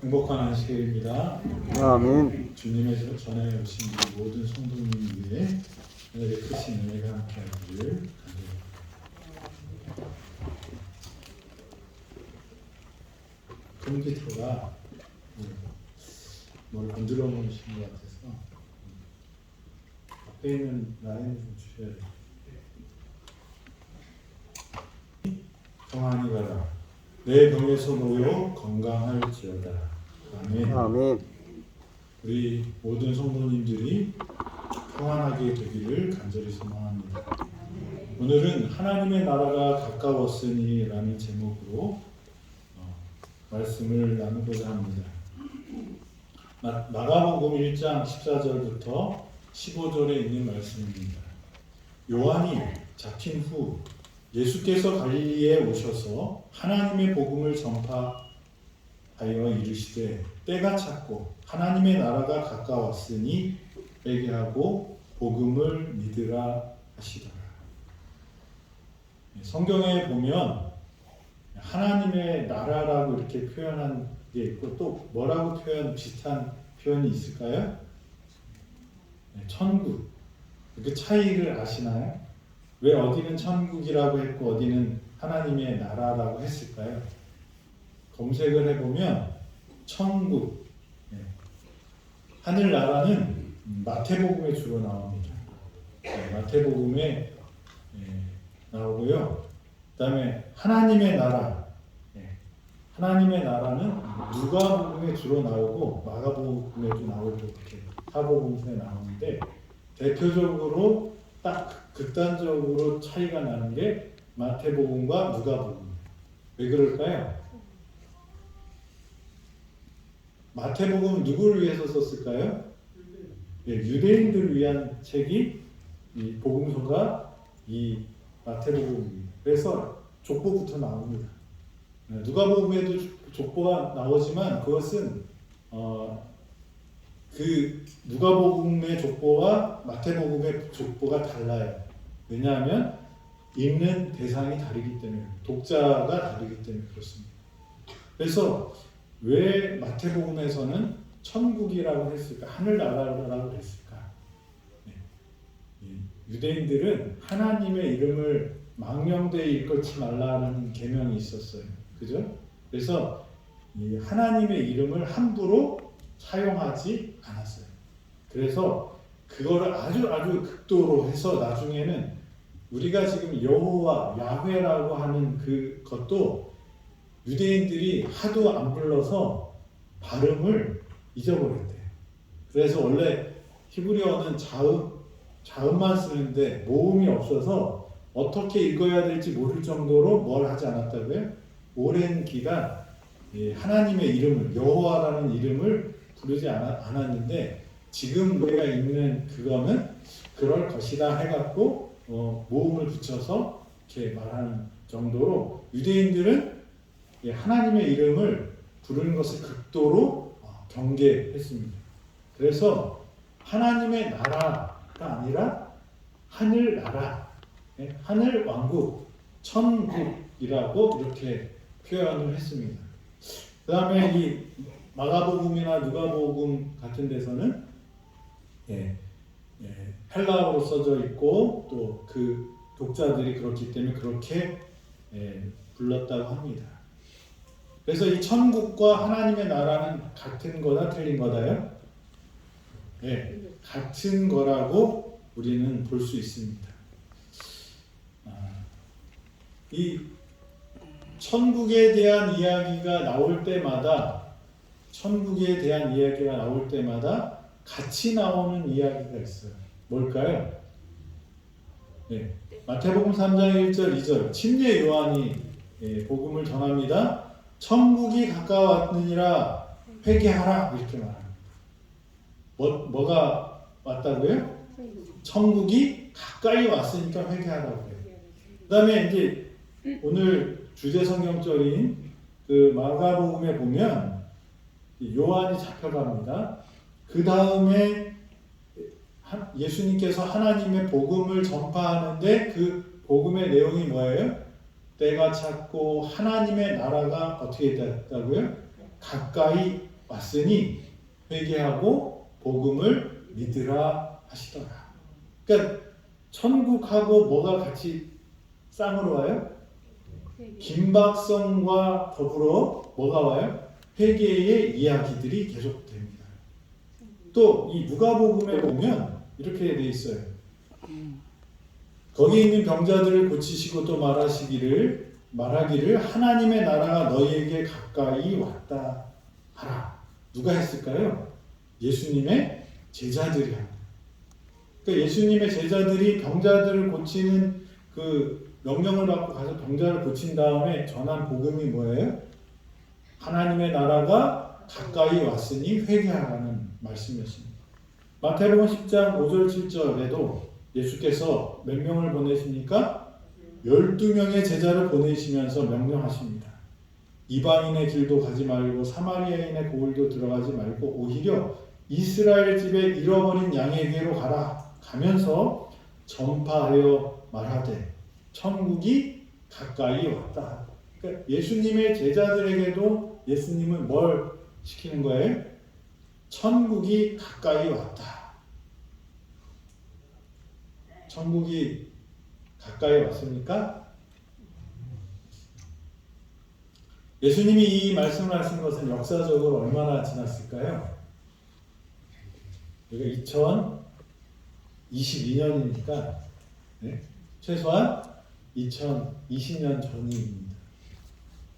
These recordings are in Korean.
행복한 안식일입니다. 아멘. 주님의 전에 오신 모든 성도님 위에 하늘의 크신 은혜가 함께하기를 간절히 컴퓨터가 뭘 건드려 놓으신 것 같아서 앞에 있는 라인 좀 주셔야 돼요. 평안히 가라. 내 병에서 놓여 건강할지어다. 아멘. 아멘. 우리 모든 성도님들이 평안하게 되기를 간절히 소망합니다. 오늘은 하나님의 나라가 가까웠으니 라는 제목으로 말씀을 나누고자 합니다. 마가복음 1장 14절부터 15절에 있는 말씀입니다. 요한이 잡힌 후 예수께서 갈릴리에 오셔서 하나님의 복음을 전파하여 이르시되 때가 찼고 하나님의 나라가 가까웠으니 회개하고 복음을 믿으라 하시더라. 성경에 보면 하나님의 나라라고 이렇게 표현한 게 있고 또 뭐라고 비슷한 표현이 있을까요? 천국. 그 차이를 아시나요? 왜 어디는 천국이라고 했고 어디는 하나님의 나라라고 했을까요? 검색을 해보면 천국, 하늘나라는 마태복음에 주로 나옵니다. 마태복음에 나오고요. 그 다음에 하나님의 나라, 하나님의 나라는 누가복음에 주로 나오고 마가복음에도 나오고 이렇게 사복음서에 나오는데 대표적으로 딱 극단적으로 차이가 나는 게 마태복음과 누가복음. 왜 그럴까요? 마태복음은 누구를 위해서 썼을까요? 유대인들을 위한 책이 이 복음서가 이 마태복음입니다. 그래서 족보부터 나옵니다. 누가복음에도 족보가 나오지만 그것은 그 누가복음의 족보와 마태복음의 족보가 달라요. 왜냐하면 읽는 대상이 다르기 때문에, 독자가 다르기 때문에 그렇습니다. 그래서 왜 마태복음에서는 천국이라고 했을까? 하늘나라라고 했을까? 유대인들은 하나님의 이름을 망령되이 일컫지 말라는 계명이 있었어요. 그죠? 그래서 이 하나님의 이름을 함부로 사용하지 않았어요. 그래서 그거를 아주 극도로 해서 나중에는 우리가 지금 여호와, 야훼라고 하는 그것도 유대인들이 하도 안 불러서 발음을 잊어버렸대요. 그래서 원래 히브리어는 자음만 쓰는데 모음이 없어서 어떻게 읽어야 될지 모를 정도로 뭘 하지 않았다고요? 오랜 기간 하나님의 이름을, 여호와라는 이름을 부르지 않았는데 지금 우리가 읽는 그거는 그럴 것이다 해갖고 모음을 붙여서 이렇게 말하는 정도로 유대인들은 하나님의 이름을 부르는 것을 극도로 경계했습니다. 그래서 하나님의 나라가 아니라 하늘나라, 하늘 왕국, 천국이라고 이렇게 표현을 했습니다. 그 다음에 이 마가복음이나 누가복음 같은 데서는 헬라어로 써져 있고 또 그 독자들이 그렇기 때문에 그렇게 불렀다고 합니다. 그래서 이 천국과 하나님의 나라는 같은 거다 틀린 거다요? 같은 거라고 우리는 볼 수 있습니다. 이 천국에 대한 이야기가 나올 때마다 같이 나오는 이야기가 있어요. 뭘까요? 마태복음 3장 1절 2절 침례 요한이 복음을 전합니다. 천국이 가까웠느니라 회개하라 이렇게 말합니다. 뭐가 왔다고요? 천국이 가까이 왔으니까 회개하라고 해요. 그 다음에 이제 오늘 주제 성경절인 그 마가복음에 보면 요한이 잡혀갑니다. 그 다음에 예수님께서 하나님의 복음을 전파하는데 그 복음의 내용이 뭐예요? 때가 찼고 하나님의 나라가 어떻게 됐다고요? 가까이 왔으니 회개하고 복음을 믿으라 하시더라. 그러니까 천국하고 뭐가 같이 쌍으로 와요? 김박성과 더불어 뭐가 와요? 회개의 이야기들이 계속됩니다. 또 이 누가복음에 보면 이렇게 돼 있어요. 거기 있는 병자들을 고치시고 또 말하기를 하나님의 나라가 너희에게 가까이 왔다 하라. 누가 했을까요? 예수님의 제자들이 합니다. 그러니까 예수님의 제자들이 병자들을 고치는 그 명령을 받고 가서 병자를 고친 다음에 전한 복음이 뭐예요? 하나님의 나라가 가까이 왔으니 회개하라는 말씀이었습니다. 마태복음 10장 5절 7절에도 예수께서 몇 명을 보내십니까? 12명의 제자를 보내시면서 명령하십니다. 이방인의 길도 가지 말고 사마리아인의 고을도 들어가지 말고 오히려 이스라엘 집에 잃어버린 양에게로 가면서 전파하여 말하되 천국이 가까이 왔다. 그러니까 예수님의 제자들에게도 예수님은 뭘 시키는 거예요? 천국이 가까이 왔다. 천국이 가까이 왔습니까? 예수님이 이 말씀을 하신 것은 역사적으로 얼마나 지났을까요? 우리가 2022년이니까 네? 최소한 2020년 전입니다.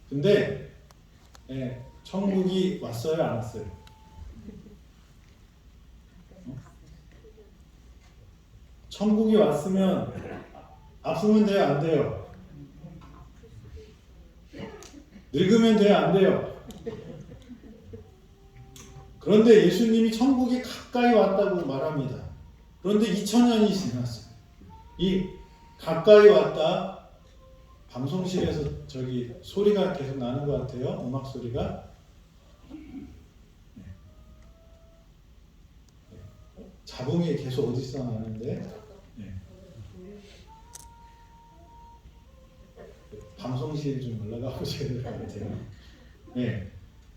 근데 천국이 왔어요? 안 왔어요? 천국이 왔으면 아프면 돼요? 안 돼요? 늙으면 돼요? 안 돼요? 그런데 예수님이 천국이 가까이 왔다고 말합니다. 그런데 2000년이 지났어요. 이 가까이 왔다, 방송실에서 저기 소리가 계속 나는 것 같아요. 음악 소리가. 잡음이 계속 어디서 나는데 방송실 좀 올라가 보셔야 될 것 같아요.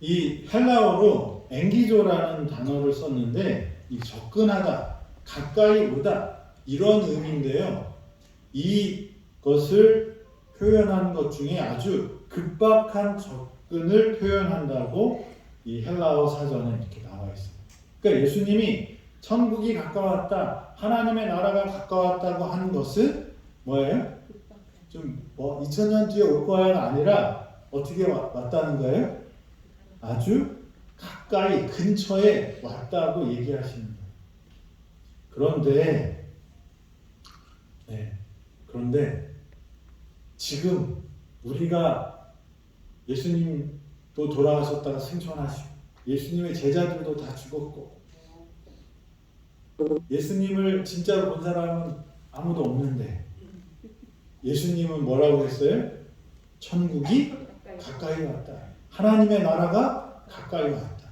이 헬라어로 앵기조라는 단어를 썼는데 이 접근하다, 가까이 오다 이런 의미인데요. 이것을 표현하는 것 중에 아주 급박한 접근을 표현한다고 이 헬라어 사전에 이렇게 나와 있습니다. 그러니까 예수님이 천국이 가까웠다, 하나님의 나라가 가까웠다고 하는 것은 뭐예요? 좀 2000년 뒤에 올 거야가 아니라 어떻게 왔다는 거예요? 아주 가까이 근처에 왔다고 얘기하시는 거예요. 그런데 지금 우리가 예수님도 돌아가셨다가 승천하시고 예수님의 제자들도 다 죽었고 예수님을 진짜로 본 사람은 아무도 없는데 예수님은 뭐라고 했어요? 천국이 가까이 왔다. 하나님의 나라가 가까이 왔다.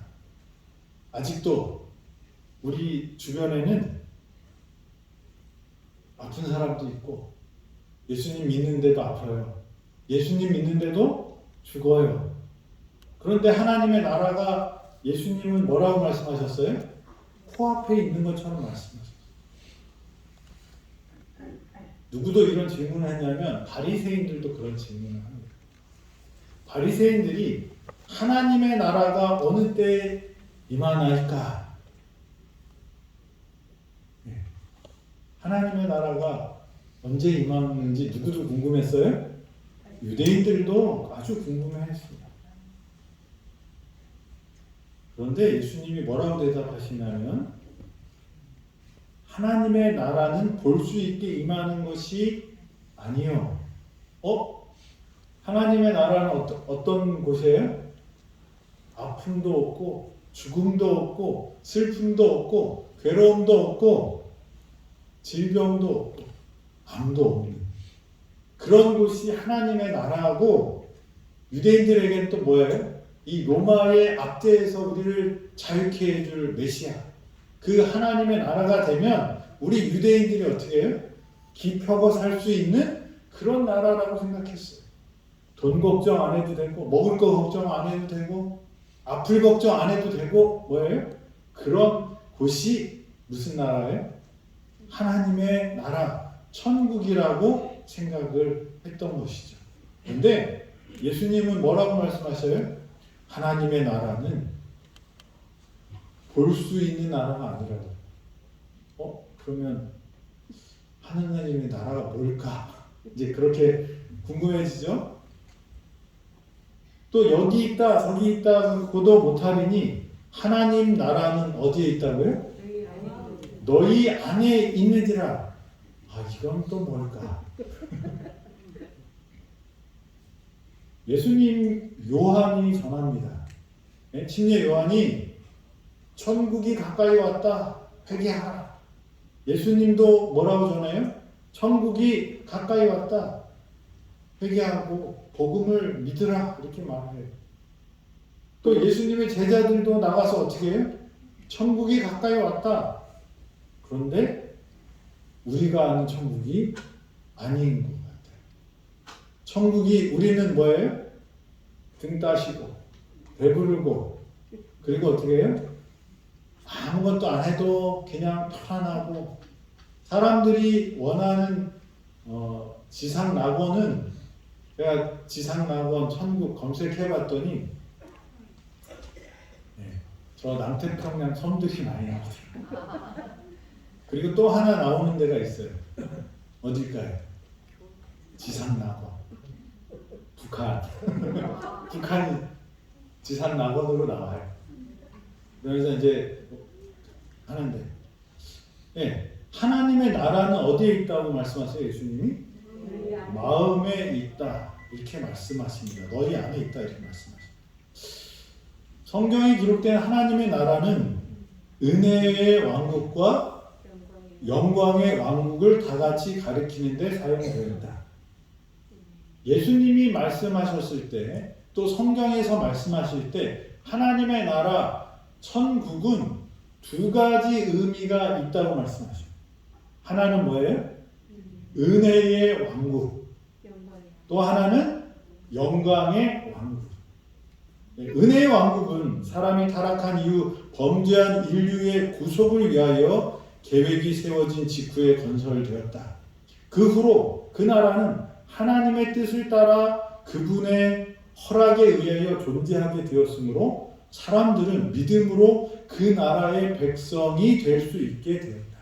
아직도 우리 주변에는 아픈 사람도 있고 예수님 믿는데도 아파요. 예수님 믿는데도 죽어요. 그런데 하나님의 나라가 예수님은 뭐라고 말씀하셨어요? 코앞에 있는 것처럼 말씀하셨어요. 누구도 이런 질문을 했냐면 바리새인들도 그런 질문을 합니다. 바리새인들이 하나님의 나라가 어느 때 임하나이까? 하나님의 나라가 언제 임하는지 누구도 궁금했어요? 유대인들도 아주 궁금해했습니다. 그런데 예수님이 뭐라고 대답하시냐면 하나님의 나라는 볼 수 있게 임하는 것이 아니요. 하나님의 나라는 어떤 곳이에요? 아픔도 없고 죽음도 없고 슬픔도 없고 괴로움도 없고 질병도 없고 암도 없는 그런 곳이 하나님의 나라하고 유대인들에게는 또 뭐예요? 이 로마의 압제에서 우리를 자유케 해줄 메시아 그 하나님의 나라가 되면 우리 유대인들이 어떻게 해요? 기펴고 살 수 있는 그런 나라라고 생각했어요. 돈 걱정 안 해도 되고 먹을 거 걱정 안 해도 되고 아플 걱정 안 해도 되고 뭐예요? 그런 곳이 무슨 나라예요? 하나님의 나라, 천국이라고 생각을 했던 것이죠. 그런데 예수님은 뭐라고 말씀하셔요? 하나님의 나라는 볼 수 있는 나라가 아니라고. 그러면 하나님의 나라가 뭘까? 이제 그렇게 궁금해지죠? 또 여기 있다 저기 있다 고도 못하리니 하나님 나라는 어디에 있다고요? 너희 안에 있는지라. 이건 또 뭘까? 예수님 요한이 전합니다. 침례 요한이 천국이 가까이 왔다 회개하라. 예수님도 뭐라고 전해요? 천국이 가까이 왔다 회개하고 복음을 믿으라 이렇게 말해요. 또 예수님의 제자들도 나가서 어떻게 해요? 천국이 가까이 왔다. 그런데 우리가 아는 천국이 아닌 것 같아요. 천국이 우리는 뭐예요? 등 따시고 배부르고 그리고 어떻게 해요? 아무것도 안 해도 그냥 편안하고 사람들이 원하는 지상 낙원은 제가 지상 낙원 천국 검색해봤더니 저 남태평양 섬들이 많이 나오더라고요. 그리고 또 하나 나오는 데가 있어요. 어딜까요? 지상 낙원. 북한. 북한이 지상 낙원으로 나와요. 그래서 이제 하는데, 하나님의 나라는 어디에 있다고 말씀하세요, 예수님이? 마음에 있다 이렇게 말씀하십니다. 너희 안에 있다 이렇게 말씀하십니다. 성경에 기록된 하나님의 나라는 은혜의 왕국과 영광의 왕국을 다 같이 가리키는 데 사용된다. 예수님이 말씀하셨을 때, 또 성경에서 말씀하실 때 하나님의 나라, 천국은 두 가지 의미가 있다고 말씀하셔요. 하나는 뭐예요? 은혜의 왕국. 또 하나는 영광의 왕국. 은혜의 왕국은 사람이 타락한 이후 범죄한 인류의 구속을 위하여 계획이 세워진 직후에 건설되었다. 그 후로 그 나라는 하나님의 뜻을 따라 그분의 허락에 의하여 존재하게 되었으므로 사람들은 믿음으로 그 나라의 백성이 될 수 있게 되었다.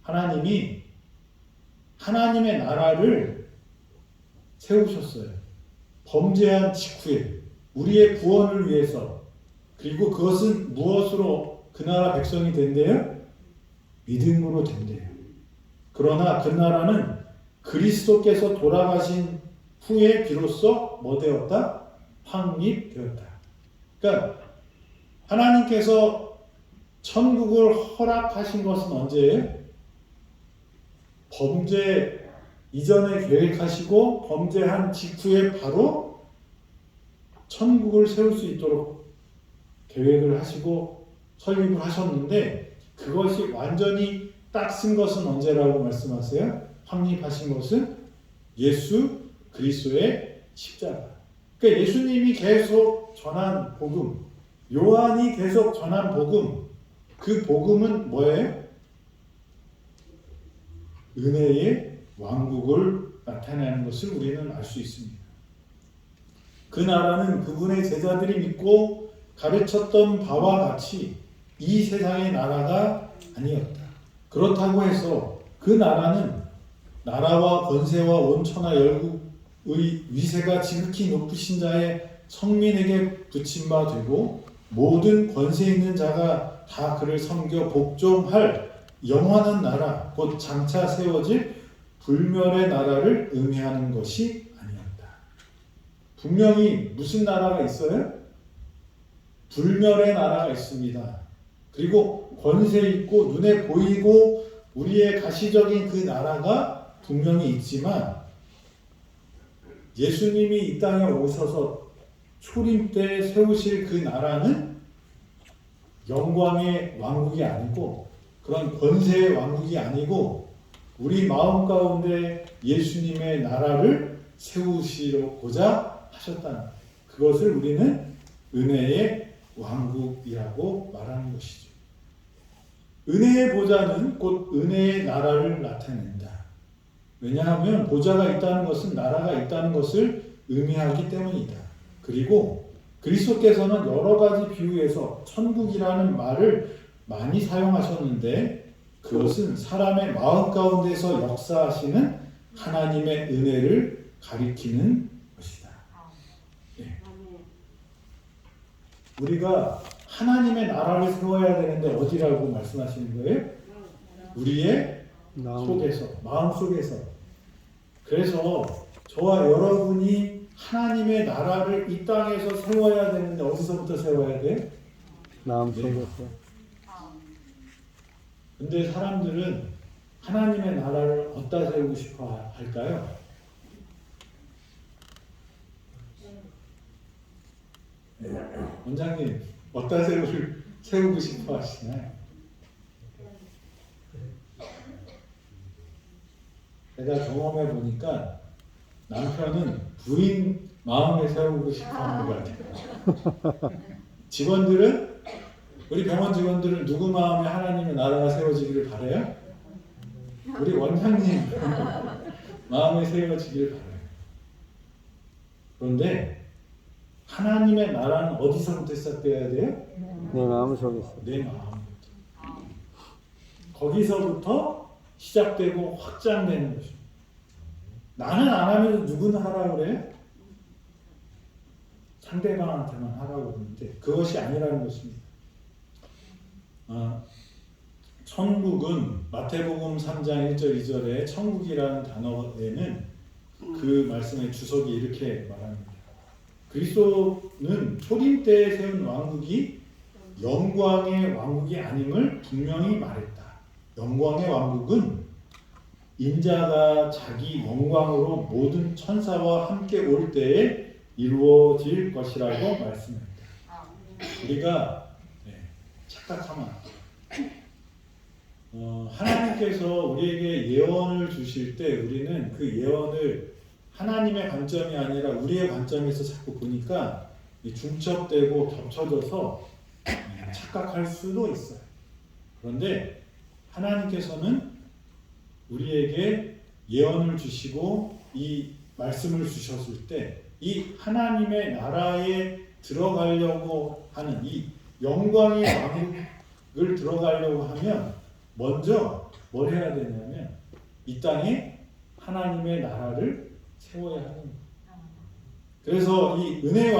하나님이 하나님의 나라를 세우셨어요. 범죄한 직후에 우리의 구원을 위해서. 그리고 그것은 무엇으로 그 나라 백성이 된대요? 믿음으로 된대요. 그러나 그 나라는 그리스도께서 돌아가신 후에 비로소 뭐 되었다? 확립되었다. 그러니까 하나님께서 천국을 허락하신 것은 언제예요? 범죄 이전에 계획하시고 범죄한 직후에 바로 천국을 세울 수 있도록 계획을 하시고 설립을 하셨는데, 그것이 완전히 딱 쓴 것은 언제라고 말씀하세요? 확립하신 것은 예수 그리스도의 십자가. 그러니까 예수님이 계속 전한 복음, 요한이 계속 전한 복음, 그 복음은 뭐예요? 은혜의 왕국을 나타내는 것을 우리는 알 수 있습니다. 그 나라는 그분의 제자들이 믿고 가르쳤던 바와 같이 이 세상의 나라가 아니었다. 그렇다고 해서 그 나라는 나라와 권세와 온천하 열국의 위세가 지극히 높으신 자의 성민에게 붙임 바 되고 모든 권세 있는 자가 다 그를 섬겨 복종할 영원한 나라, 곧 장차 세워질 불멸의 나라를 의미하는 것이 아니었다. 분명히 무슨 나라가 있어요? 불멸의 나라가 있습니다. 그리고 권세 있고 눈에 보이고 우리의 가시적인 그 나라가 분명히 있지만, 예수님이 이 땅에 오셔서 초림 때 세우실 그 나라는 영광의 왕국이 아니고 그런 권세의 왕국이 아니고 우리 마음 가운데 예수님의 나라를 세우시고자 하셨다는, 그것을 우리는 은혜의 왕국이라고 말하는 것이죠. 은혜의 보좌는 곧 은혜의 나라를 나타낸다. 왜냐하면 보좌가 있다는 것은 나라가 있다는 것을 의미하기 때문이다. 그리고 그리스도께서는 여러 가지 비유에서 천국이라는 말을 많이 사용하셨는데 그것은 사람의 마음 가운데서 역사하시는 하나님의 은혜를 가리키는 것이다. 네. 우리가 하나님의 나라를 세워야 되는데 어디라고 말씀하시는 거예요? 우리의 속에서, 마음 속에서. 그래서 저와 여러분이 하나님의 나라를 이 땅에서 세워야 되는데 어디서부터 세워야 돼? 마음 속에서. 근데 사람들은 하나님의 나라를 어디다 세우고 싶어 할까요? 네. 원장님, 어디다 세우고 싶어 하시나요? 제가 경험해 보니까 남편은 부인 마음에 세우고 싶어 하는 것 같아요. 직원들은, 우리 병원 직원들은 누구 마음에 하나님의 나라가 세워지기를 바라요? 우리 원장님 마음에 세워지기를 바라요. 그런데 하나님의 나라는 어디서부터 시작돼야 돼요? 내 마음 속에서. 내 마음부터. 거기서부터 시작되고 확장되는 것입니다. 나는 안 하면 누구는 하라고 그래? 상대방한테만 하라고 그러는데 그것이 아니라는 것입니다. 천국은 마태복음 3장 1절 2절에 천국이라는 단어에는 그 말씀의 주석이 이렇게 말합니다. 그리스도는 초림 때에 세운 왕국이 영광의 왕국이 아님을 분명히 말했다. 영광의 왕국은 인자가 자기 영광으로 모든 천사와 함께 올 때에 이루어질 것이라고 말씀합니다. 우리가 착각하면 하나님께서 우리에게 예언을 주실 때 우리는 그 예언을 하나님의 관점이 아니라 우리의 관점에서 자꾸 보니까 중첩되고 겹쳐져서 착각할 수도 있어요. 그런데 하나님께서는 우리에게 예언을 주시고 이 말씀을 주셨을 때 이 하나님의 나라에 들어가려고 하는 이 영광의 왕국을 들어가려고 하면 먼저 뭘 해야 되냐면 이 땅에 하나님의 나라를 세워야 하는 거예요. 그래서 이 은혜의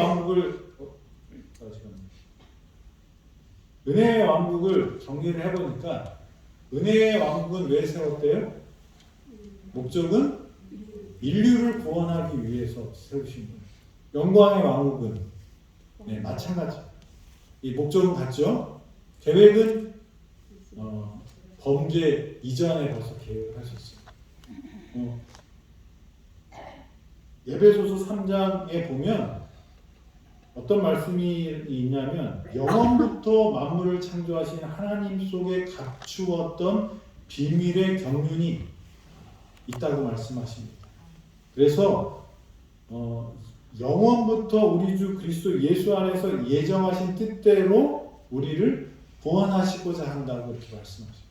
왕국을 정리를 해보니까 은혜의 왕국은 왜 세웠대요? 목적은 인류를 구원하기 위해서 세우신 거예요. 영광의 왕국은 마찬가지. 이 목적은 같죠? 계획은 범죄 이전에 벌써 계획을 하셨어요. 에베소서 3장에 보면 어떤 말씀이 있냐면 영원부터 만물을 창조하신 하나님 속에 갖추었던 비밀의 경륜이 있다고 말씀하십니다. 그래서 영원부터 우리 주 그리스도 예수 안에서 예정하신 뜻대로 우리를 구원하시고자 한다고 이렇게 말씀하십니다.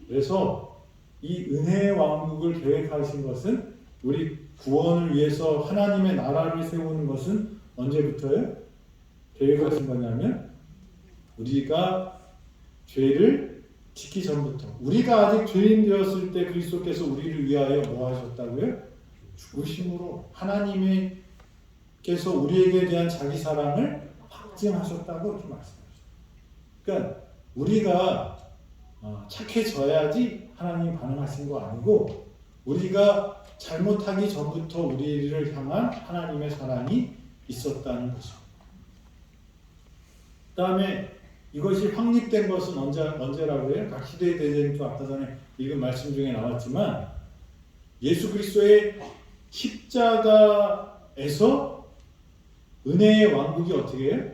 그래서 이 은혜의 왕국을 계획하신 것은 우리 구원을 위해서 하나님의 나라를 세우는 것은 언제부터요? 계획하신 거냐면 우리가 죄를 짓기 전부터 우리가 아직 죄인 되었을 때 그리스도께서 우리를 위하여 뭐 하셨다고요? 죽으심으로 하나님께서 우리에게 대한 자기 사랑을 확증하셨다고 이렇게 말씀하셨어요. 그러니까 우리가 착해져야지 하나님이 반응하신 거 아니고 우리가 잘못하기 전부터 우리를 향한 하나님의 사랑이 있었다는 것입니다. 그 다음에 이것이 확립된 것은 언제라고 해요? 각 시대의 대전도 아까 전에 읽은 말씀 중에 나왔지만 예수 그리스도의 십자가에서 은혜의 왕국이 어떻게 해요?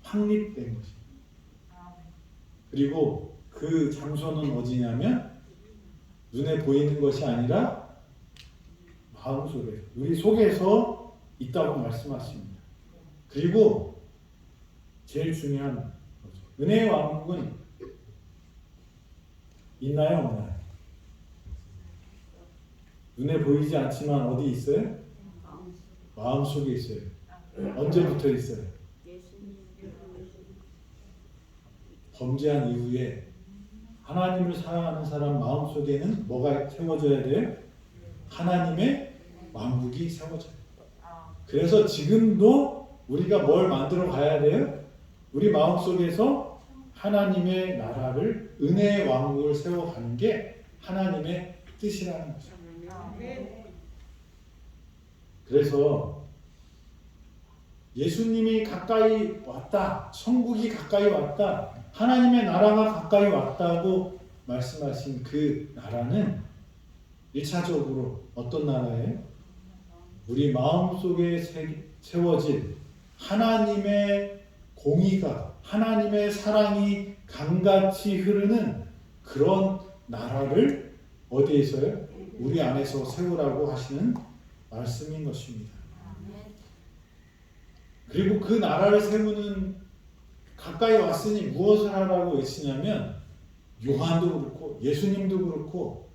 확립된 것입니다. 그리고 그 장소는 어디냐면 눈에 보이는 것이 아니라 마음속에 우리 속에서 있다고 말씀하십니다. 그리고 제일 중요한 거죠. 은혜의 왕국은 있나요, 없나요? 눈에 보이지 않지만 어디 있어요? 마음속에 있어요. 언제부터 있어요? 범죄한 이후에 하나님을 사랑하는 사람 마음속에는 뭐가 세워져야 돼요? 하나님의 왕국이 세워져요. 그래서 지금도 우리가 뭘 만들어 가야 돼요? 우리 마음속에서 하나님의 나라를, 은혜의 왕국을 세워가는 게 하나님의 뜻이라는 거죠. 그래서 예수님이 가까이 왔다, 천국이 가까이 왔다, 하나님의 나라가 가까이 왔다고 말씀하신 그 나라는 1차적으로 어떤 나라예요? 우리 마음속에 세워진 하나님의 공의가, 하나님의 사랑이 강같이 흐르는 그런 나라를 어디에서요? 우리 안에서 세우라고 하시는 말씀인 것입니다. 그리고 그 나라를 세우는, 가까이 왔으니 무엇을 하라고 외치냐면, 요한도 그렇고 예수님도 그렇고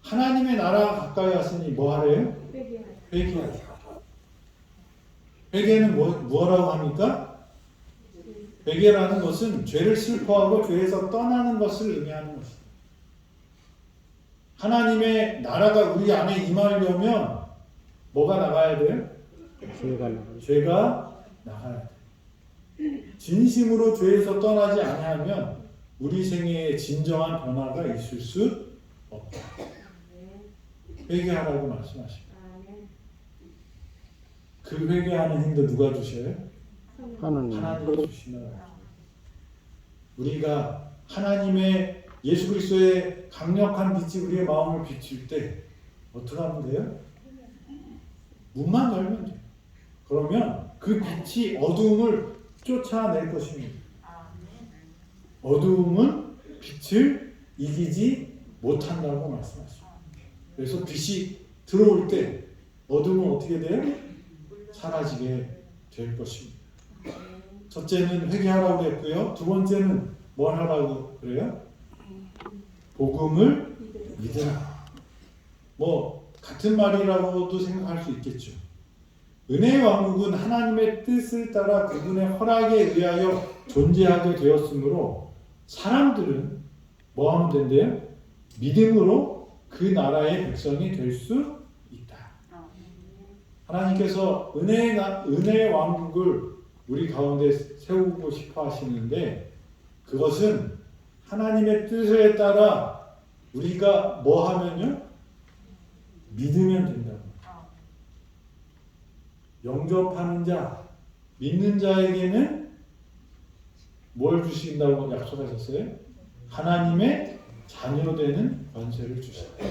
하나님의 나라가 가까이 왔으니 뭐 하래요? 회개하라. 회개는 뭐라고 합니까? 회개라는 것은 죄를 슬퍼하고 죄에서 떠나는 것을 의미하는 것입니다. 하나님의 나라가 우리 안에 임하려면 뭐가 나가야 돼요? 죄가 나가야 돼요. 진심으로 죄에서 떠나지 아니하면 우리 생애에 진정한 변화가 있을 수 없다. 회개하라고 말씀하십니다. 그 회개하는 힘도 누가 주셔요? 하나님이 주시는. 우리가 하나님의 예수 그리스도의 강력한 빛이 우리의 마음을 비칠 때 어떻게 하면 돼요? 문만 열면 돼요. 그러면 그 빛이 어두움을 쫓아낼 것입니다. 어두움은 빛을 이기지 못한다고 말씀하십니다. 그래서 빛이 들어올 때 어두움은 어떻게 돼요? 사라지게 될 것입니다. 첫째는 회개하라고 했고요. 두 번째는 뭘 하라고 그래요? 복음을 믿으라. 뭐 같은 말이라고도 생각할 수 있겠죠. 은혜의 왕국은 하나님의 뜻을 따라 그분의 허락에 의하여 존재하게 되었으므로 사람들은 뭐 하면 된대요? 믿음으로 그 나라의 백성이 될 수 있다. 하나님께서 은혜의 왕국을 우리 가운데 세우고 싶어 하시는데, 그것은 하나님의 뜻에 따라 우리가 뭐 하면요? 믿으면 된다고. 영접하는 자, 믿는 자에게는 뭘 주신다고 약속하셨어요? 하나님의 자녀 되는 권세를 주신다.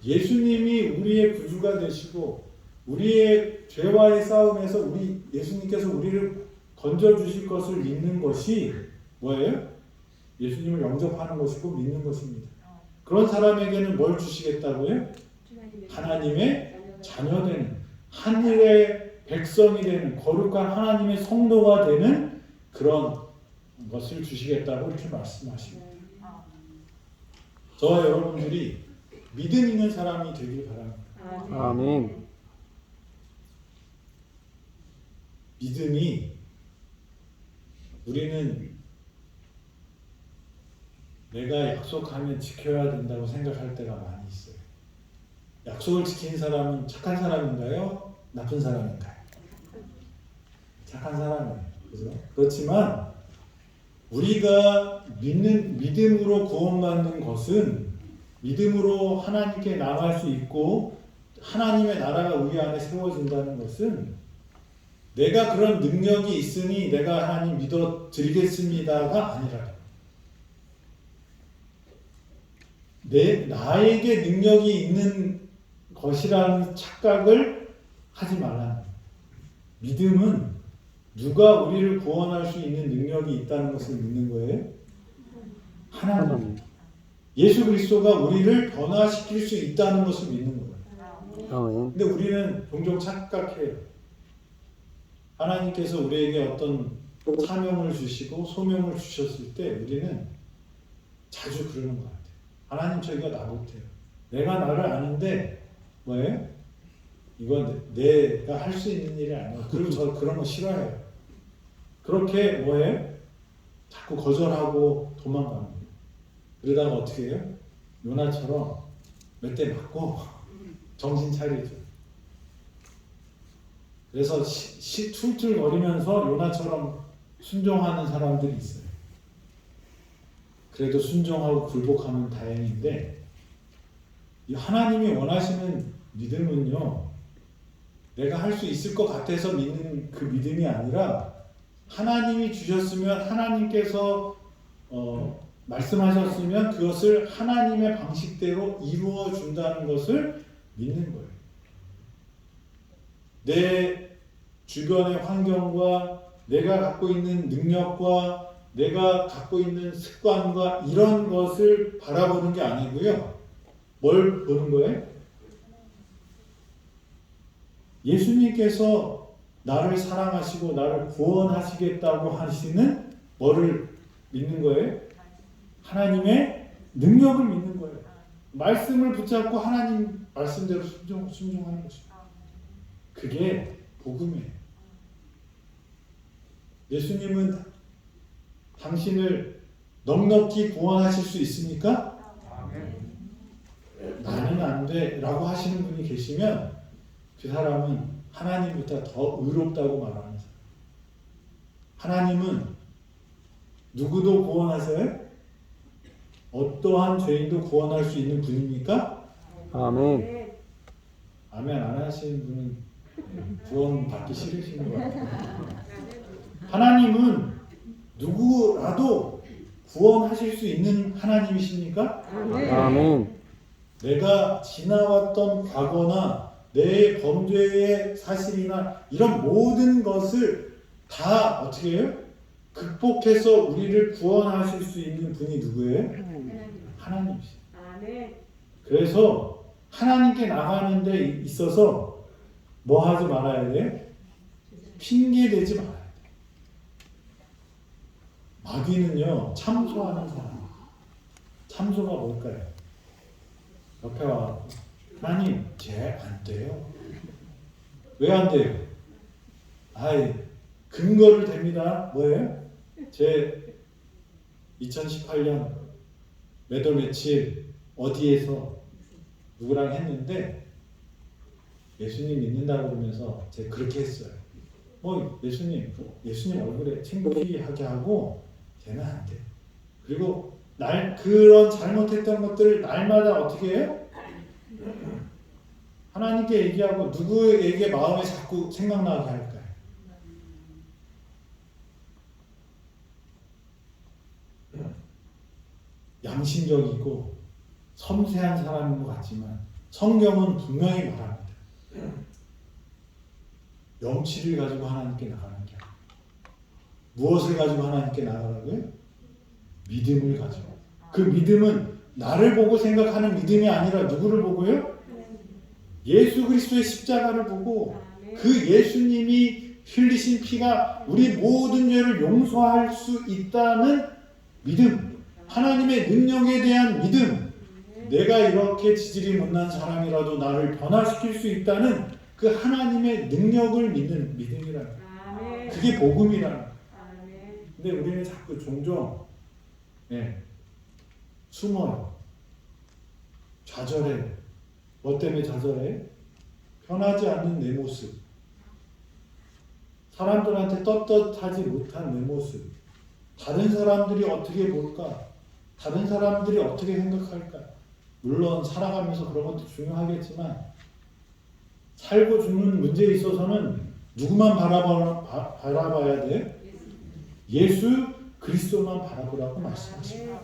예수님이 우리의 구주가 되시고 우리의 죄와의 싸움에서 예수님께서 우리를 건져 주실 것을 믿는 것이 뭐예요? 예수님을 영접하는 것이고 믿는 것입니다. 그런 사람에게는 뭘 주시겠다고요? 하나님의 자녀 되는, 하늘의 백성이 되는, 거룩한 하나님의 성도가 되는 그런 것을 주시겠다고 이렇게 말씀하십니다. 저와 여러분들이 믿음 있는 사람이 되길 바랍니다. 아멘. 믿음이, 우리는 내가 약속하면 지켜야 된다고 생각할 때가 많이 있어요. 약속을 지키는 사람은 착한 사람인가요? 나쁜 사람인가요? 착한 사람이에요. 그죠? 그렇지만 우리가 믿음으로 구원받는 것은, 믿음으로 하나님께 나갈 수 있고 하나님의 나라가 우리 안에 세워진다는 것은, 내가 그런 능력이 있으니 내가 하나님 믿어 드리겠습니다가 아니라, 나에게 능력이 있는 것이라는 착각을 하지 말라는 거예요. 믿음은 누가 우리를 구원할 수 있는 능력이 있다는 것을 믿는 거예요? 하나님. 예수 그리스도가 우리를 변화시킬 수 있다는 것을 믿는 거예요. 근데 우리는 종종 착각해요. 하나님께서 우리에게 어떤 사명을 주시고 소명을 주셨을 때 우리는 자주 그러는 것 같아요. 하나님 저기가 나 못해요. 내가 나를 아는데 뭐예요? 이건 내가 할 수 있는 일이 아니에요. 그리고 저 그런 거 싫어해요. 그렇게 뭐예요? 자꾸 거절하고 도망가는 거예요. 그러다가 어떻게 해요? 요나처럼 몇 대 맞고 정신 차리죠. 그래서 툴툴거리면서 요나처럼 순종하는 사람들이 있어요. 그래도 순종하고 굴복하면 다행인데 이 하나님이 원하시는 믿음은요, 내가 할 수 있을 것 같아서 믿는 그 믿음이 아니라 하나님이 주셨으면 하나님께서 말씀하셨으면 그것을 하나님의 방식대로 이루어 준다는 것을 믿는 거예요. 내 주변의 환경과 내가 갖고 있는 능력과 내가 갖고 있는 습관과 이런 것을 바라보는 게 아니고요. 뭘 보는 거예요? 예수님께서 나를 사랑하시고 나를 구원하시겠다고 하시는 뭐를 믿는 거예요? 하나님의 능력을 믿는 거예요. 말씀을 붙잡고 하나님 말씀대로 순종하는 것입니다. 그게 복음이에요. 예수님은 당신을 넉넉히 구원하실 수 있습니까? 나는 안 돼 라고 하시는 분이 계시면 그 사람은 하나님보다 더 의롭다고 말하는 사람. 하나님은 누구도 구원하세요? 어떠한 죄인도 구원할 수 있는 분입니까? 아멘. 아멘 안 하시는 분은 구원 받기 싫으신 것 같아요. 하나님은 누구라도 구원하실 수 있는 하나님이십니까? 아멘. 내가 지나왔던 과거나 내 범죄의 사실이나 이런 모든 것을 다 어떻게 해요? 극복해서 우리를 구원하실 수 있는 분이 누구예요? 하나님이시죠. 그래서 하나님께 나가는 데 있어서 뭐 하지 말아야 돼요? 핑계 대지 말아야 돼요. 마귀는요, 참소하는 사람. 참소가 뭘까요? 옆에 와, 하나님, 쟤 안 돼요. 왜 안 돼요? 아이, 근거를 댑니다. 뭐예요? 제 2018년 몇 월 며칠 어디에서 누구랑 했는데 예수님 믿는다고 그러면서 제가 그렇게 했어요. 예수님 얼굴에 창피하게 하고 쟤는 안 돼. 그리고 그런 잘못했던 것들을 날마다 어떻게 해요? 하나님께 얘기하고 누구에게 마음에 자꾸 생각나게 할까요? 양심적이고 섬세한 사람인 것 같지만 성경은 분명히 말합니다. 염치를 가지고 하나님께 나가는 게 아니에요. 무엇을 가지고 하나님께 나가라고요? 믿음을 가지고. 그 믿음은 나를 보고 생각하는 믿음이 아니라 누구를 보고요? 예수 그리스도의 십자가를 보고 그 예수님이 흘리신 피가 우리 모든 죄를 용서할 수 있다는 믿음, 하나님의 능력에 대한 믿음, 내가 이렇게 지질이 못난 사람이라도 나를 변화시킬 수 있다는 그 하나님의 능력을 믿는 믿음이라는 거예요. 그게 복음이라는 거예요. 근데 우리는 자꾸 종종 숨어요. 좌절해요. 뭐 때문에 좌절해? 편하지 않는 내 모습. 사람들한테 떳떳하지 못한 내 모습. 다른 사람들이 어떻게 볼까? 다른 사람들이 어떻게 생각할까? 물론 살아가면서 그런 것도 중요하겠지만 살고 죽는 문제에 있어서는 누구만 바라봐야 돼요? 예수 그리스도만 바라보라고 말씀하십니다.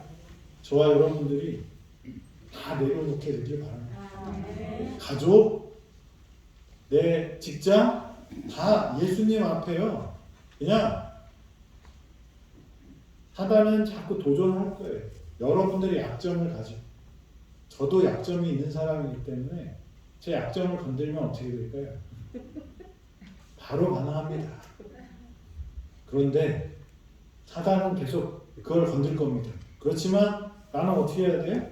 저와 여러분들이 다 내려놓게 되길 바랍니다. 가족, 내 직장 다 예수님 앞에요. 그냥 하다는 자꾸 도전할 거예요. 여러분들의 약점을 가지고. 저도 약점이 있는 사람이기 때문에 제 약점을 건들면 어떻게 될까요? 바로 반항합니다. 그런데 사단은 계속 그걸 건들 겁니다. 그렇지만 나는 어떻게 해야 돼요?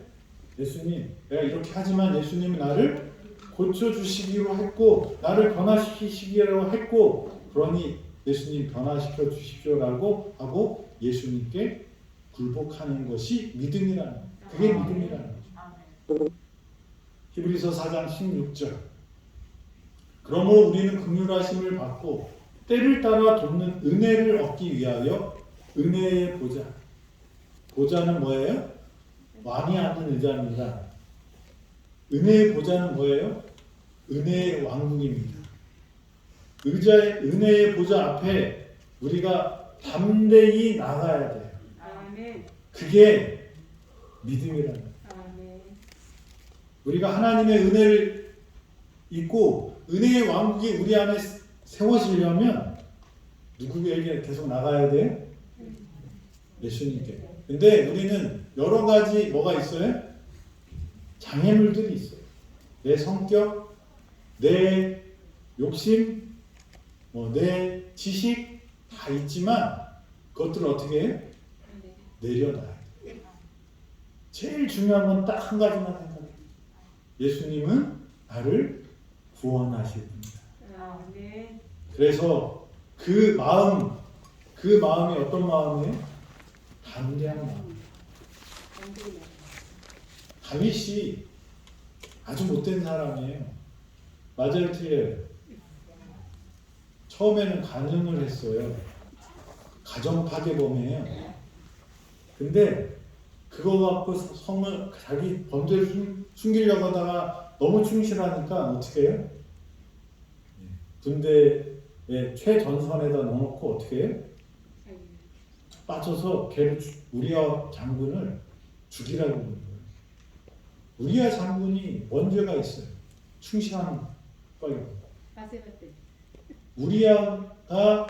예수님, 내가 이렇게 하지만 예수님이 나를 고쳐주시기로 했고 나를 변화시키시기로 했고 그러니 예수님 변화시켜 주십시오라고 하고 예수님께 굴복하는 것이 믿음이라는 거예요. 그게 믿음이라는 거죠. 히브리서 4장 16절 그러므로 우리는 긍휼하심을 받고 때를 따라 돕는 은혜를 얻기 위하여 은혜의 보좌 보좌는 뭐예요? 왕이 앉는 의자입니다. 은혜의 보좌는 뭐예요? 은혜의 왕국입니다. 의자의 은혜의 보좌 앞에 우리가 담대히 나가야 돼요. 그게 믿음이라는 거예요. 우리가 하나님의 은혜를 입고 은혜의 왕국이 우리 안에 세워지려면 누구에게 계속 나가야 돼요? 예수님께. 근데 우리는 여러 가지 뭐가 있어요? 장애물들이 있어요. 내 성격, 내 욕심, 내 지식 다 있지만 그것들을 어떻게 해요? 내려놔요. 제일 중요한 건 딱 한 가지만 생각해요. 예수님은 나를 구원하실 분이다. 그래서 그 마음이 어떤 마음이에요? 담대한 마음. 다윗이 아주 못된 사람이에요. 맞아요, 틀려요? 처음에는 간음을 했어요. 가정 파괴범이에요. 근데 그거 갖고 성을 자기 범죄를 숨기려고 하다가 너무 충실하니까 어떻게 해요? 군대의 최전선에다 넣어놓고 어떻게 해요? 빠져서 걔를 우리아 장군을 죽이라고 그러는 거예요. 우리아 장군이 뭔 죄가 있어요? 충실한 거예요. 우리아가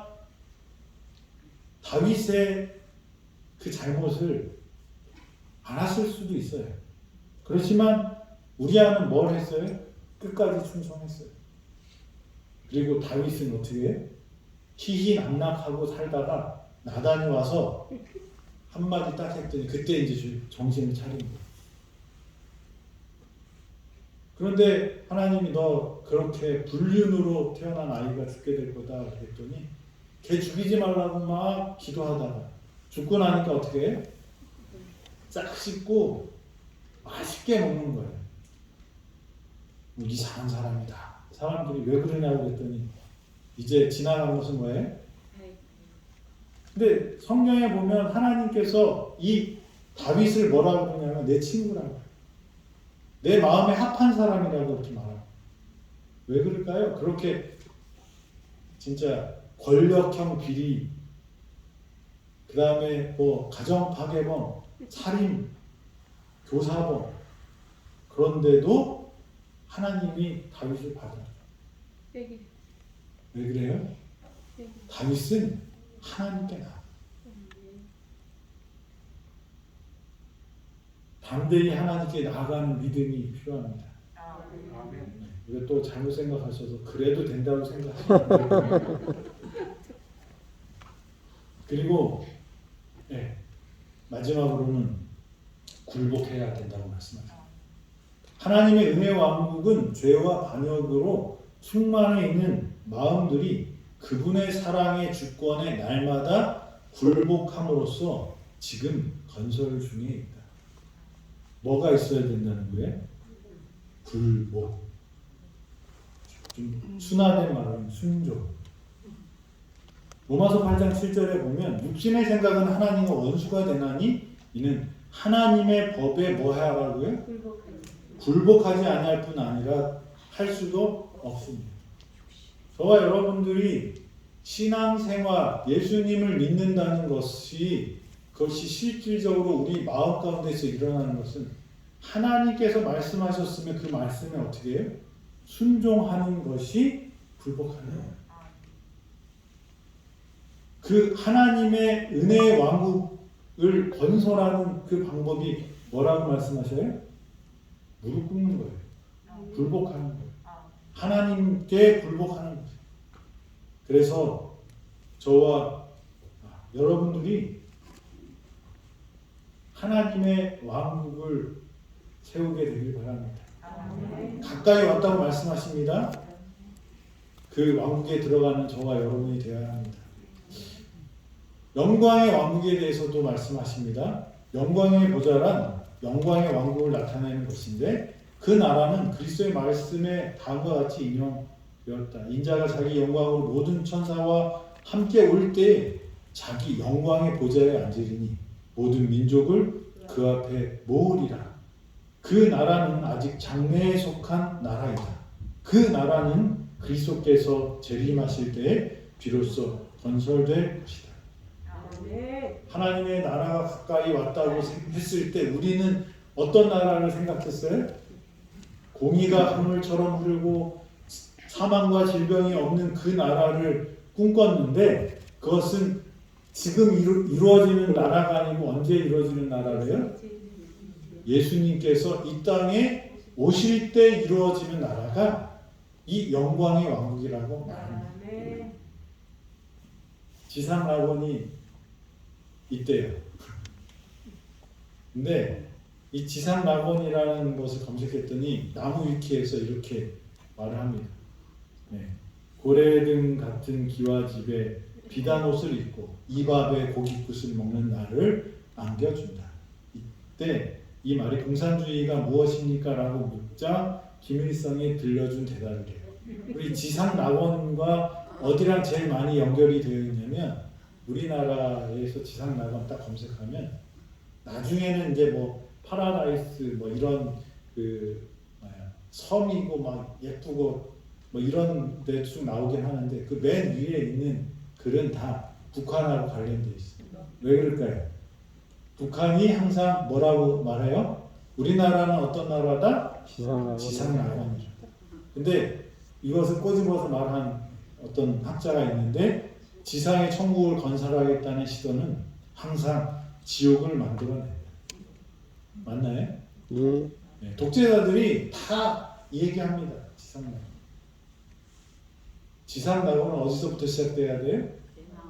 다윗의 그 잘못을 알았을 수도 있어요. 그렇지만 우리아는 뭘 했어요? 끝까지 충성했어요. 그리고 다윗은 어떻게 해요? 희희낙낙하고 살다가 나단이 와서 한마디 딱 했더니 그때 이제 정신을 차린 거예요. 그런데 하나님이 너 그렇게 불륜으로 태어난 아이가 죽게 될 거다 그랬더니 걔 죽이지 말라고 막 기도하다가 죽고 나니까 어떻게 해요? 싹 씻고 맛있게 먹는 거예요. 이상한 사람이다. 사람들이 왜 그러냐고 그랬더니 이제 지나간 것은 뭐예요? 근데 성경에 보면 하나님께서 이 다윗을 뭐라고 그러냐면 내 친구라고, 내 마음에 합한 사람이라고 이렇게 말하고. 왜 그럴까요? 그렇게 진짜 권력형 비리, 그 다음에 뭐 가정 파괴범, 살인, 교사범, 그런데도 하나님이 다윗을 받아요. 왜 그래요? 다윗은 하나님께 나. 담대히 하나님께 나아가는 믿음이 필요합니다. 이것도 잘못 생각하셔서 그래도 된다고 생각하시면 돼요. 그리고 마지막으로는 굴복해야 된다고 말씀하셨습니다. 하나님의 은혜 왕국은 죄와 반역으로 충만해 있는 마음들이 그분의 사랑의 주권에 날마다 굴복함으로써 지금 건설 중에 있다. 뭐가 있어야 된다는 거예요? 굴복. 좀 순화된 말은 순종. 로마서 8장 7절에 보면 육신의 생각은 하나님과 원수가 되나니 이는 하나님의 법에 뭐 하라고요? 굴복하지 아니할 뿐 아니라 할 수도 없습니다. 저와 여러분들이 신앙생활, 예수님을 믿는다는 것이 그것이 실질적으로 우리 마음 가운데서 일어나는 것은 하나님께서 말씀하셨으면 그 말씀에 어떻게 해요? 순종하는 것이 굴복하는 거예요. 그 하나님의 은혜의 왕국을 건설하는 그 방법이 뭐라고 말씀하셔요? 무릎 꿇는 거예요. 굴복하는 거예요. 하나님께 굴복하는 거예요. 그래서 저와 여러분들이 하나님의 왕국을 세우게 되길 바랍니다. 가까이 왔다고 말씀하십니다. 그 왕국에 들어가는 저와 여러분이 되어야 합니다. 영광의 왕국에 대해서도 말씀하십니다. 영광의 보좌란 영광의 왕국을 나타내는 것인데 그 나라는 그리스도의 말씀에 다음과 같이 인용되었다. 인자가 자기 영광으로 모든 천사와 함께 올 때 자기 영광의 보좌에 앉으리니 모든 민족을 그 앞에 모으리라. 그 나라는 아직 장래에 속한 나라이다. 그 나라는 그리스도께서 재림하실 때에 비로소 건설될 것이다. 하나님의 나라가 가까이 왔다고 했을 때 우리는 어떤 나라를 생각했어요? 공의가 하늘처럼 흐르고 사망과 질병이 없는 그 나라를 꿈꿨는데 그것은 지금 이루어지는 나라가 아니고 언제 이루어지는 나라래요? 예수님께서 이 땅에 오실 때 이루어지는 나라가 이 영광의 왕국이라고 말합니다. 지상 낙원이 있대요. 근데 이 지상 낙원이라는 것을 검색했더니 나무 위키에서 이렇게 말을 합니다. 네. 고래등 같은 기와 집에 비단 옷을 입고 이밥에 고깃굿을 먹는 나를 안겨준다. 이때 이 말이 공산주의가 무엇입니까? 라고 묻자 김일성이 들려준 대답이래요. 우리 지상 낙원과 어디랑 제일 많이 연결이 되어 있냐면 우리나라에서 지상 낙원 딱 검색하면 나중에는 이제 뭐 파라다이스 뭐 이런 그 섬이고 막 예쁘고 뭐 이런 데 쭉 나오긴 하는데 그 맨 위에 있는 글은 다 북한하고 관련돼 있어요. 왜 그럴까요? 북한이 항상 뭐라고 말해요? 우리나라는 어떤 나라다? 지상 낙원이죠. 근데 이것을 꼬집어서 말한 어떤 학자가 있는데 지상의 천국을 건설하겠다는 시도는 항상 지옥을 만들어낸다. 맞나요? 예. 네, 독재자들이 다 얘기합니다. 지상 낙원. 지상 낙원은 어디서부터 시작돼야 돼요?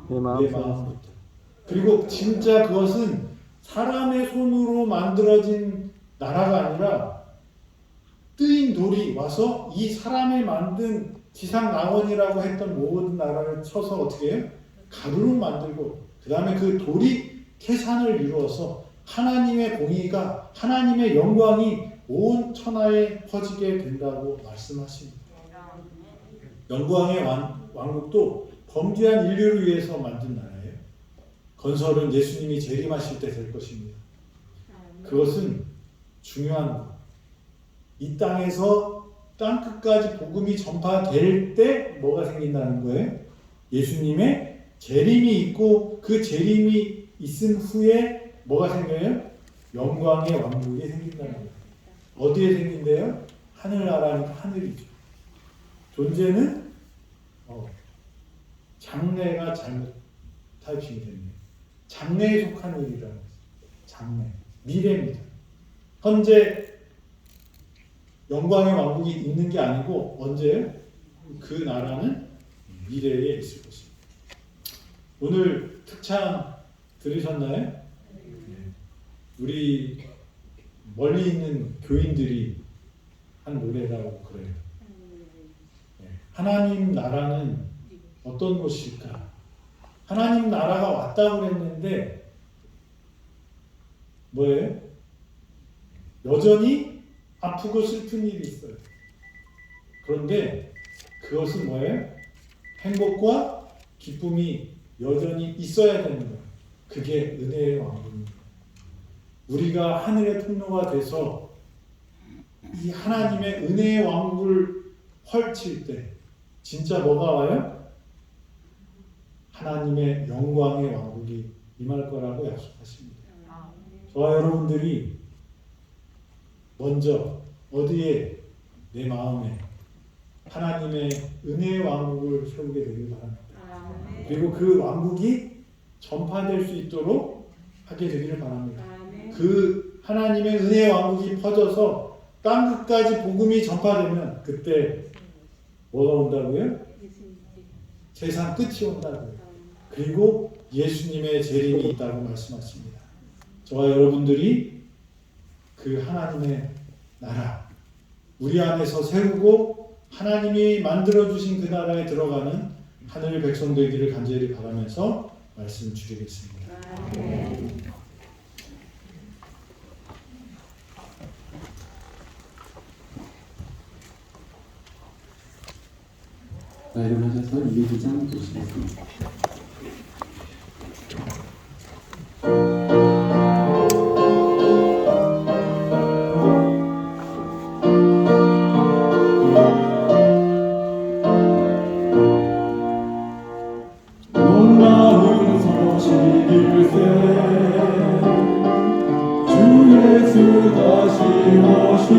내 내 마음부터. 마음부터. 그리고 진짜 그것은 사람의 손으로 만들어진 나라가 아니라 뜨인 돌이 와서 이 사람이 만든 지상 낙원이라고 했던 모든 나라를 쳐서 어떻게 해요? 가루로 만들고 그 다음에 그 돌이 태산을 이루어서 하나님의 공의가 하나님의 영광이 온 천하에 퍼지게 된다고 말씀하십니다. 영광의 왕국도 범죄한 인류를 위해서 만든 나라예요. 건설은 예수님이 재림하실 때 될 것입니다. 그것은 중요한 것. 이 땅에서 땅 끝까지 복음이 전파될 때 뭐가 생긴다는 거예요? 예수님의 재림이 있고 그 재림이 있은 후에 뭐가 생겨요? 영광의 왕국이 생긴다는 거예요. 어디에 생긴대요? 하늘나라니까 하늘이죠. 존재는 장래가 잘못 타이핑이 됐네요. 장래에 속한 일이라는 거예요. 장래, 미래입니다. 현재 영광의 왕국이 있는 게 아니고 언제요? 그 나라는 미래에 있을 것입니다. 오늘 특창 들으셨나요? 우리 멀리 있는 교인들이 한 노래라고 그래요. 하나님 나라는 어떤 곳일까? 하나님 나라가 왔다고 그랬는데 뭐예요? 여전히 아프고 슬픈 일이 있어요. 그런데 그것은 뭐예요? 행복과 기쁨이 여전히 있어야 되는 거예요. 그게 은혜의 왕국입니다. 우리가 하늘의 통로가 돼서 이 하나님의 은혜의 왕국을 펼칠 때 진짜 뭐가 와요? 하나님의 영광의 왕국이 임할 거라고 약속하십니다. 저와 여러분들이 먼저 어디에 내 마음에 하나님의 은혜의 왕국을 세우게 되길 바랍니다. 그리고 그 왕국이 전파될 수 있도록 하게 되기를 바랍니다. 그 하나님의 은혜의 왕국이 퍼져서 땅 끝까지 복음이 전파되면 그때 뭐가 온다고요? 세상 끝이 온다고요. 그리고 예수님의 재림이 있다고 말씀하십니다. 저와 여러분들이 그 하나님의 나라 우리 안에서 세우고 하나님이 만들어주신 그 나라에 들어가는 하늘 백성 되기를 간절히 바라면서 말씀 드리겠습니다. 일어나셔서 2장 보시겠습니다. 놀라운 소식일세 주 예수 다시 오시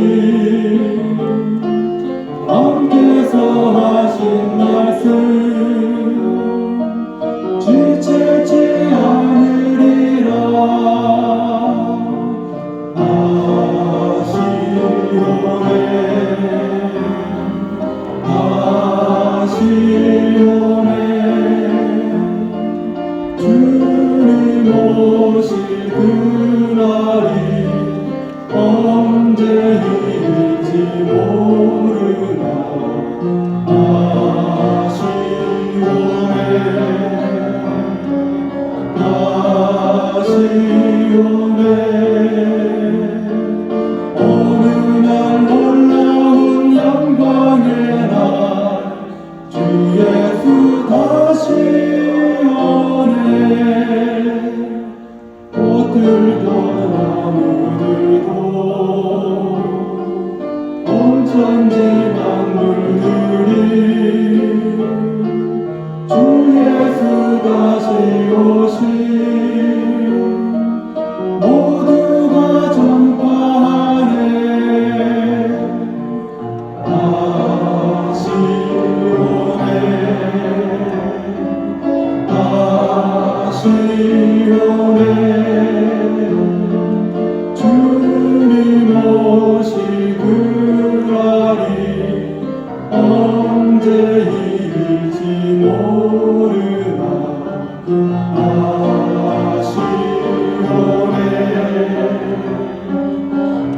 함께서 하신 말씀 지체치 않으리라 다시 오네 다시 오네 주님 오실 그날이 언제일지 모르나 다시 오네 다시 오네 어느 날 놀라운 영광의 날 주 예수 다시 오네 꽃들도 나무들도 온 천지 만물들이 주 예수 다시 오시 모두가 전파하네 다시 오네 다시 오네 주님 오실 그날이 언제일지 모르나 다시 오네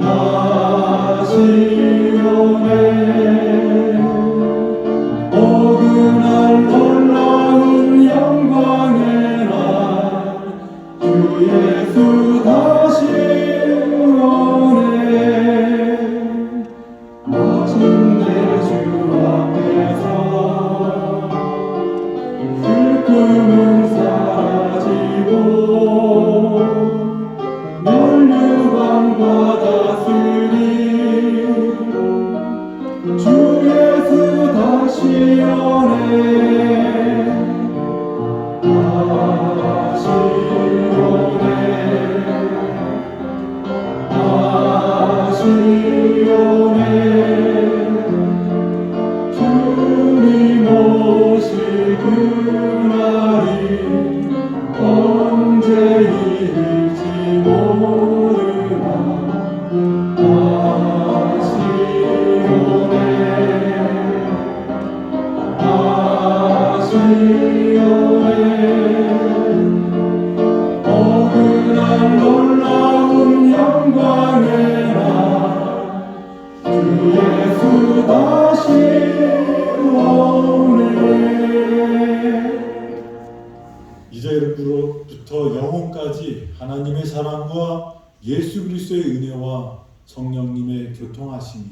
다시 오네 그날 놀라운 영광의 날 주 예수 다시 오네 마침내 주 앞에서 슬픔은 사라지고 면류관 받았으니 주 예수 다시 오네 다시 오네 다시 오네 주님 오실 그날이 언제일지 모르나 다시 오네 다시 오네 그날 놀라운 영광의 날 주 예수 다시 오네 2절부터 영혼까지 하나님의 사랑과 예수 그리스도의 은혜와 성령님의 교통하심이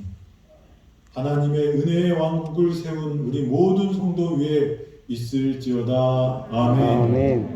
하나님의 은혜의 왕국을 세운 우리 모든 성도 위에 있을지어다. 아멘. 아멘.